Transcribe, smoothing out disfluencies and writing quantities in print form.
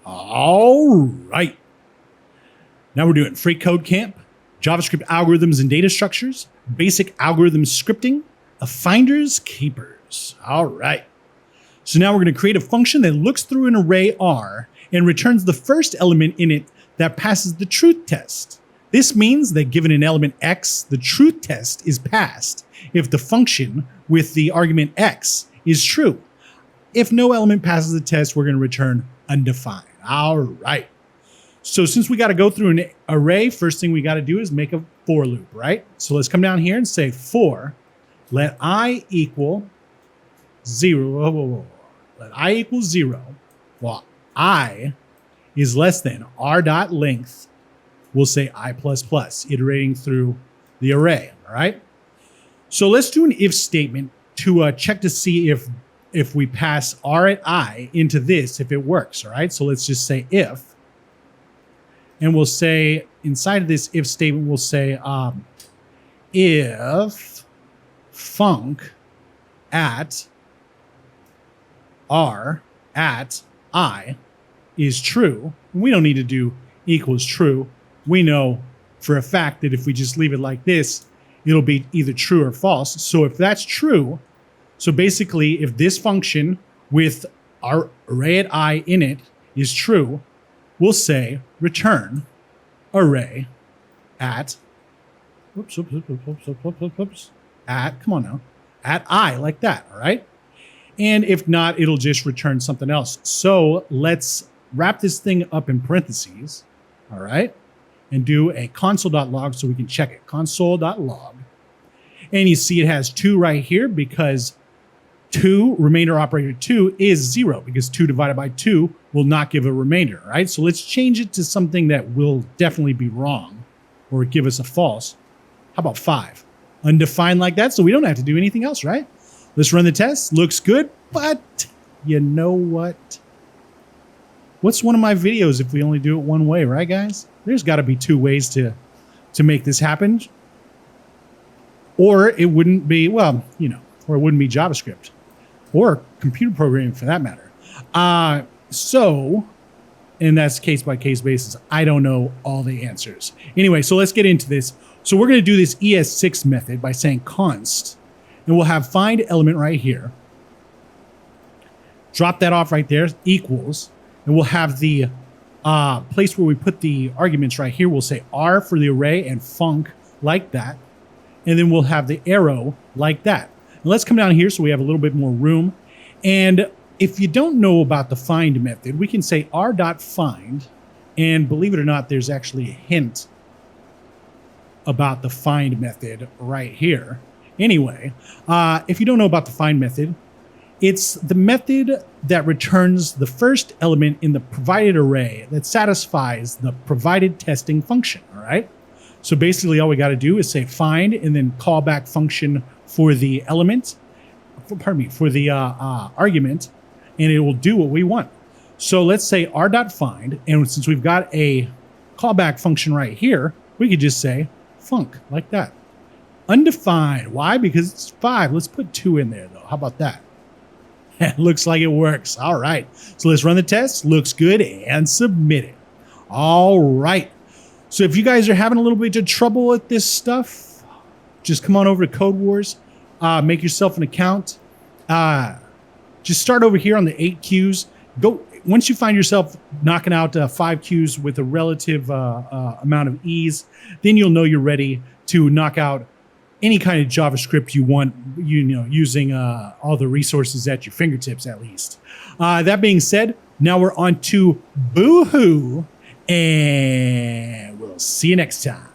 All right. Now we're doing FreeCodeCamp, JavaScript algorithms and data structures, basic algorithm scripting, a finders keepers. All right. So now we're going to create a function that looks through an array R and returns the first element in it that passes the truth test. This means that given an element X, the truth test is passed if the function with the argument X is true. If no element passes the test, we're going to return undefined. All right. So since we got to go through an array, first thing we got to do is make a for loop, right? So let's come down here and say for let I equal 0. Let I equal 0 while I is less than r dot length. We'll say I++, iterating through the array, all right? So let's do an if statement to check to see if we pass r at I into this, if it works, all right? So let's just say if, and we'll say inside of this if statement, we'll say if func at r at I is true. We don't need to do equals true. We know for a fact that if we just leave it like this, it'll be either true or false. So if that's true, so basically if this function with our array at I in it is true, we'll say return array at, at, come on now, at I, like that, all right? And if not, it'll just return something else. So let's wrap this thing up in parentheses, all right? And do a console.log so we can check it. Console.log. And you see it has 2 right here because 2, remainder operator 2 is 0 because 2 divided by 2 will not give a remainder, right? So let's change it to something that will definitely be wrong or give us a false. How about 5? Undefined like that, so we don't have to do anything else, right? Let's run the test. Looks good, but you know what? What's one of my videos if we only do it one way, right, guys? There's got to be 2 ways to make this happen. Or it wouldn't be, well, you know, or it wouldn't be JavaScript or computer programming for that matter. So, and that's case-by-case basis. I don't know all the answers. Anyway, so let's get into this. So we're going to do this ES6 method by saying const, and we'll have find element right here. Drop that off right there, equals, and we'll have the place where we put the arguments right here. We'll say R for the array and func like that. And then we'll have the arrow like that. And let's come down here so we have a little bit more room. And if you don't know about the find method, we can say r.find. And believe it or not, there's actually a hint about the find method right here. Anyway, if you don't know about the find method, it's the method that returns the first element in the provided array that satisfies the provided testing function, all right? So basically all we got to do is say find and then callback function for the element, for the argument, and it will do what we want. So let's say r.find, and since we've got a callback function right here, we could just say func like that. Undefined, why? Because it's 5. Let's put 2 in there though. How about that? Looks like it works. All right. So let's run the test. Looks good and submit it. All right. So if you guys are having a little bit of trouble with this stuff, just come on over to Code Wars, make yourself an account. Just start over here on the 8 queues. Go once you find yourself knocking out 5 queues with a relative amount of ease, then you'll know you're ready to knock out any kind of JavaScript you want, you know, using all the resources at your fingertips, at least. That being said, now we're on to Boohoo, and we'll see you next time.